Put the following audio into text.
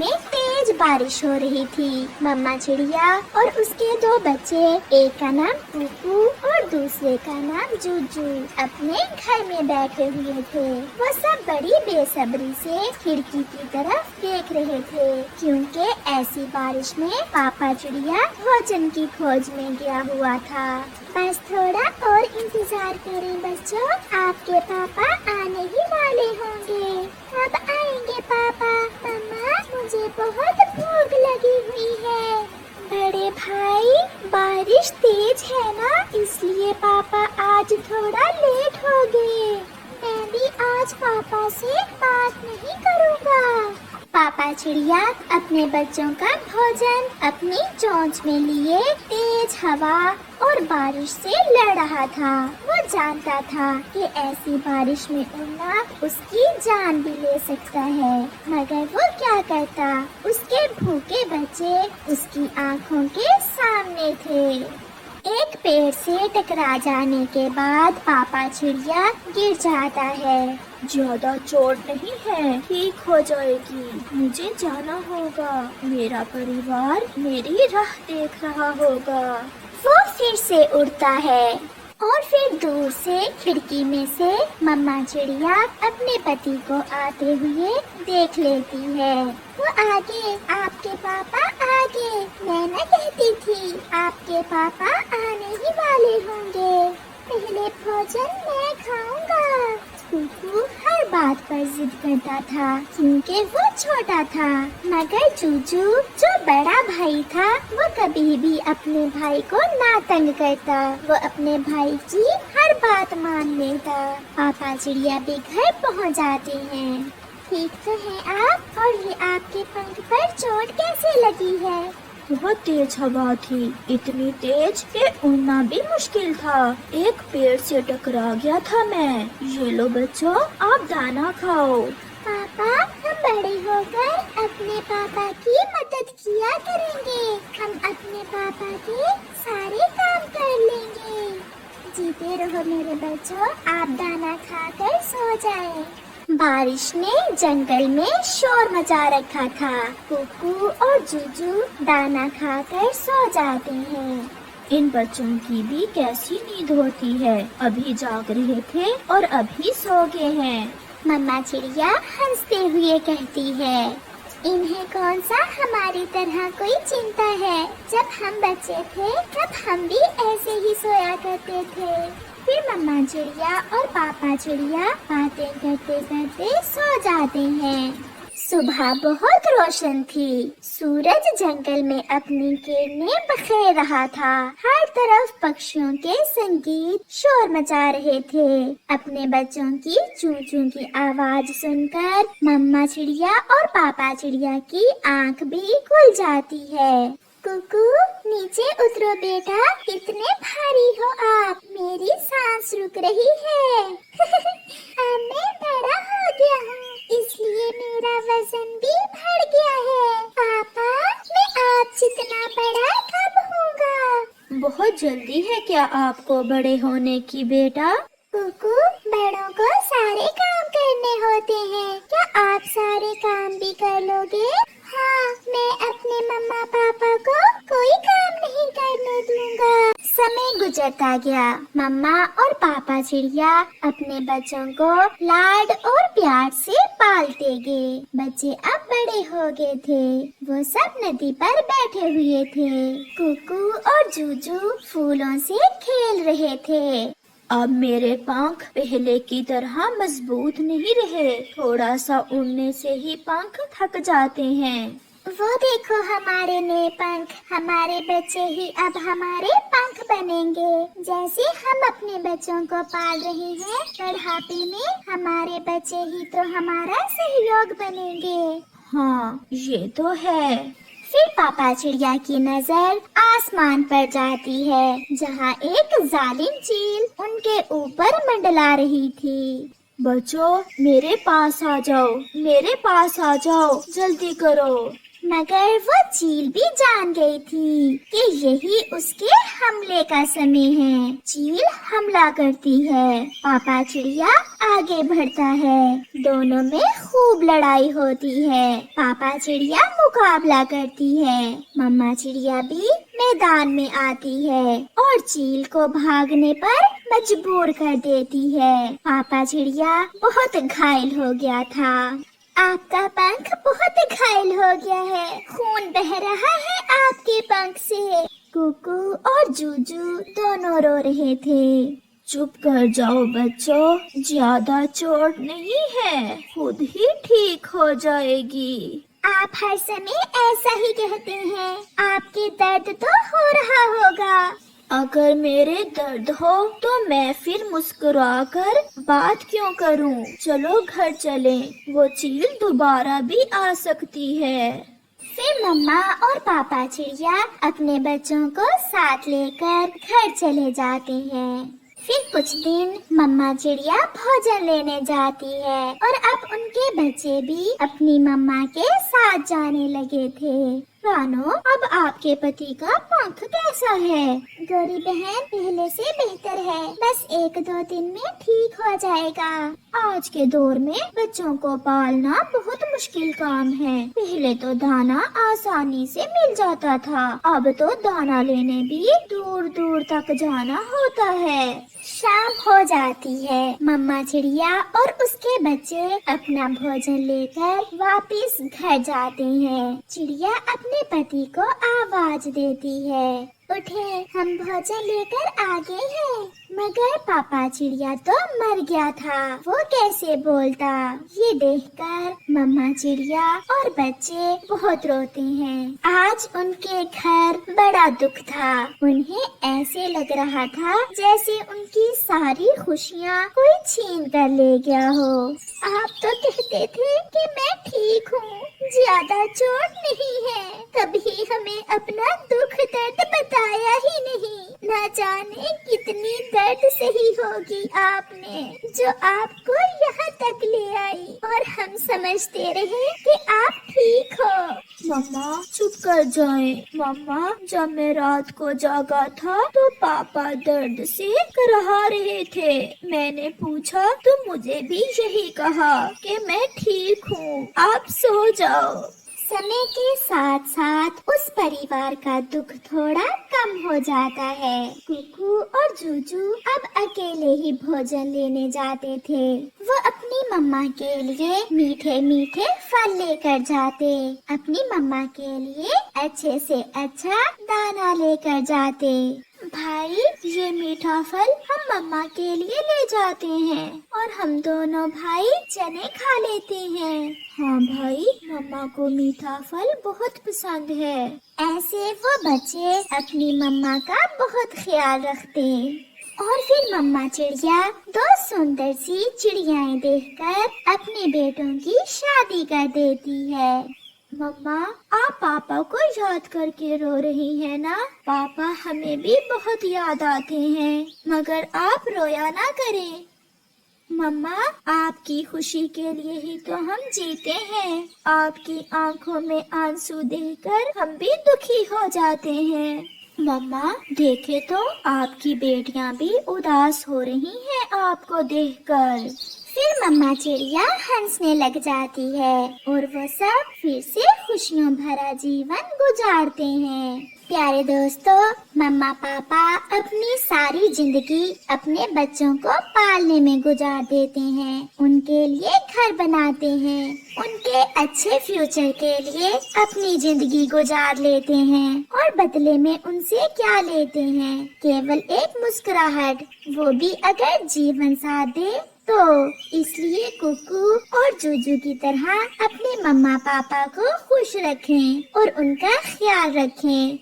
में तेज बारिश हो रही थी। मम्मा चिड़िया और उसके दो बच्चे, एक का नाम कुकू और दूसरे का नाम जूजू, अपने घर में बैठे हुए थे। वो सब बड़ी बेसब्री से खिड़की की तरफ देख रहे थे, क्योंकि ऐसी बारिश में पापा चिड़िया भोजन की खोज में गया हुआ था। बस थोड़ा और इंतजार करें बच्चों, आपके पापा आने ही वाले होंगे। कब आएंगे पापा? मम्मा, मुझे बहुत भूख लगी हुई है। बड़े भाई, बारिश तेज है ना, इसलिए पापा आज थोड़ा लेट हो गए। मैं भी आज पापा से बात नहीं करूँगा। पापा चिड़िया अपने बच्चों का भोजन अपनी चोंच में लिए तेज हवा और बारिश से लड़ रहा था। वो जानता था कि ऐसी बारिश में उड़ना उसकी जान भी ले सकता है, मगर वो क्या करता? उसके भूखे बच्चे उसकी आँखों के सामने थे। एक पेड़ से टकरा जाने के बाद पापा चिड़िया गिर जाता है। ज्यादा चोट नहीं है, ठीक हो जाएगी। मुझे जाना होगा, मेरा परिवार मेरी राह देख रहा होगा। वो फिर से उड़ता है और फिर दूर से खिड़की में से मम्मा चिड़िया अपने पति को आते हुए देख लेती है। वो आगे, आपके पापा आगे। मैं न कहती थी आपके पापा आने ही वाले होंगे। पहले भोजन मैं खाऊंगा। कुकू हर बात पर जिद करता था, क्योंकि वो छोटा था, मगर जूजू जो बड़ा भाई था वो कभी भी अपने भाई को ना तंग करता। वो अपने भाई की हर बात मान लेता। पापा चिड़िया भी घर पहुंच जाते हैं। ठीक तो है आप? और ये आपके पंख पर चोट कैसे लगी है? बहुत तेज हवा थी, इतनी तेज कि उड़ना भी मुश्किल था। एक पेड़ से टकरा गया था मैं। ये लो बच्चों, आप दाना खाओ। पापा, हम बड़े होकर अपने पापा की मदद किया करेंगे। हम अपने पापा के सारे काम कर लेंगे। जीते रहो मेरे बच्चों, आप दाना खाकर सो जाएं। बारिश ने जंगल में शोर मचा रखा था। कुकू और जूजू दाना खाकर सो जाते हैं। इन बच्चों की भी कैसी नींद होती है, अभी जाग रहे थे और अभी सो गए हैं। मम्मा चिड़िया हंसते हुए कहती है, इन्हें कौन सा हमारी तरह कोई चिंता है। जब हम बच्चे थे तब हम भी ऐसे ही सोया करते थे। फिर मम्मा चिड़िया और पापा चिड़िया बातें करते करते सो जाते हैं। सुबह बहुत रोशन थी। सूरज जंगल में अपनी किरणें बखेर रहा था। हर तरफ पक्षियों के संगीत शोर मचा रहे थे। अपने बच्चों की चूं चूं की आवाज सुनकर मम्मा चिड़िया और पापा चिड़िया की आंख भी खुल जाती है। कुकू, नीचे उतरो बेटा, कितने भारी हो आप, मेरी सांस रुक रही है। अब मैं बड़ा हो गया हूँ, इसलिए मेरा वजन भी बढ़ गया है। पापा, मैं आप जितना बड़ा कब होऊंगा? बहुत जल्दी है क्या आपको बड़े होने की बेटा? कुकू, बड़ों को सारे काम करने होते हैं। क्या आप सारे काम भी कर लोगे? हाँ, मैं अपने मम्मा पापा को कोई काम नहीं करने दूंगा। समय गुजरता गया। मम्मा और पापा चिड़िया अपने बच्चों को लाड और प्यार से पालते गए। बच्चे अब बड़े हो गए थे। वो सब नदी पर बैठे हुए थे। कुकू और जूजू फूलों से खेल रहे थे। अब मेरे पंख पहले की तरह मजबूत नहीं रहे, थोड़ा सा उड़ने से ही पंख थक जाते हैं। वो देखो हमारे नए पंख, हमारे बच्चे ही अब हमारे पंख बनेंगे। जैसे हम अपने बच्चों को पाल रहे हैं, बुढ़ापे में हमारे बच्चे ही तो हमारा सहयोग बनेंगे। हाँ, ये तो है। फिर पापा चिड़िया की नजर आसमान पर जाती है, जहाँ एक जालिम चील उनके ऊपर मंडला रही थी। बच्चों, मेरे पास आ जाओ, मेरे पास आ जाओ, जल्दी करो। मगर वो चील भी जान गई थी कि यही उसके हमले का समय है। चील हमला करती है, पापा चिड़िया आगे बढ़ता है। दोनों में खूब लड़ाई होती है। पापा चिड़िया मुकाबला करती है, मम्मा चिड़िया भी मैदान में आती है और चील को भागने पर मजबूर कर देती है। पापा चिड़िया बहुत घायल हो गया था। आपका पंख बहुत घायल हो गया है, खून बह रहा है आपके पंख से। कुकू और जूजू दोनों रो रहे थे। चुप कर जाओ बच्चों, ज्यादा चोट नहीं है, खुद ही ठीक हो जाएगी। आप हर समय ऐसा ही कहते हैं, आपके दर्द तो हो रहा होगा। अगर मेरे दर्द हो तो मैं फिर मुस्कुराकर बात क्यों करूं? चलो घर चलें, वो चील दोबारा भी आ सकती है। फिर मम्मा और पापा चिड़िया अपने बच्चों को साथ लेकर घर चले जाते हैं। फिर कुछ दिन मम्मा चिड़िया भोजन लेने जाती है और अब उनके बच्चे भी अपनी मम्मा के साथ जाने लगे थे। रानो, अब आपके पति का पंख कैसा है? गौरी बहन, पहले से बेहतर है, बस 1-2 दिन में ठीक हो जाएगा। आज के दौर में बच्चों को पालना बहुत मुश्किल काम है। पहले तो दाना आसानी से मिल जाता था, अब तो दाना लेने भी दूर दूर तक जाना होता है। शाम हो जाती है, मम्मा चिड़िया और उसके बच्चे अपना भोजन लेकर वापस घर जाते हैं। चिड़िया अपने पति को आवाज देती है, उठे, हम भोजन लेकर आ गए हैं। मगर पापा चिड़िया तो मर गया था, वो कैसे बोलता? ये देखकर मम्मा चिड़िया और बच्चे बहुत रोते हैं। आज उनके घर बड़ा दुख था। उन्हें ऐसे लग रहा था जैसे उनकी सारी खुशियाँ कोई छीन कर ले गया हो। आप तो कहते थे कि मैं ठीक हूँ, ज्यादा चोट नहीं है, कभी हमें अपना दुख दर्द बताया ही नहीं। न जाने कितनी दर्द सही होगी आपने, जो आपको यहाँ तक ले आई और हम समझते रहे कि आप ठीक हो। मम्मा चुप कर जाएं। मम्मा, जब मैं रात को जागा था तो पापा दर्द से कराह रहे थे। मैंने पूछा तो मुझे भी यही कहा कि मैं ठीक हूँ, आप सो जाओ। समय के साथ साथ उस परिवार का दुख थोड़ा कम हो जाता है। कुकू और जूजू अब अकेले ही भोजन लेने जाते थे। वो अपनी मम्मा के लिए मीठे मीठे फल लेकर जाते, अपनी मम्मा के लिए अच्छे से अच्छा दाना लेकर जाते। भाई, ये मीठा फल हम मम्मा के लिए ले जाते हैं और हम दोनों भाई चने खा लेते हैं। हाँ भाई, मम्मा को मीठा फल बहुत पसंद है। ऐसे वो बच्चे अपनी मम्मा का बहुत ख्याल रखते। और फिर मम्मा चिड़िया 2 सुंदर सी चिड़ियाएं देखकर अपने बेटों की शादी कर देती है। मम्मा, आप पापा को याद करके रो रही हैं ना? पापा हमें भी बहुत याद आते हैं, मगर आप रोया ना करें। मम्मा, आपकी खुशी के लिए ही तो हम जीते हैं। आपकी आंखों में आंसू देखकर हम भी दुखी हो जाते हैं। मम्मा, देखे तो आपकी बेटियां भी उदास हो रही हैं आपको देखकर। फिर मम्मा चिड़िया हंसने लग जाती है और वो सब फिर से खुशियों भरा जीवन गुजारते हैं। प्यारे दोस्तों, मम्मा पापा अपनी सारी जिंदगी अपने बच्चों को पालने में गुजार देते हैं, उनके लिए घर बनाते हैं, उनके अच्छे फ्यूचर के लिए अपनी जिंदगी गुजार लेते हैं और बदले में उनसे क्या लेते हैं? केवल एक मुस्कुराहट, वो भी अगर जीवन साथ दे तो। इसलिए कुकू और जूजू की तरह अपने मम्मा पापा को खुश रखें और उनका ख्याल रखें।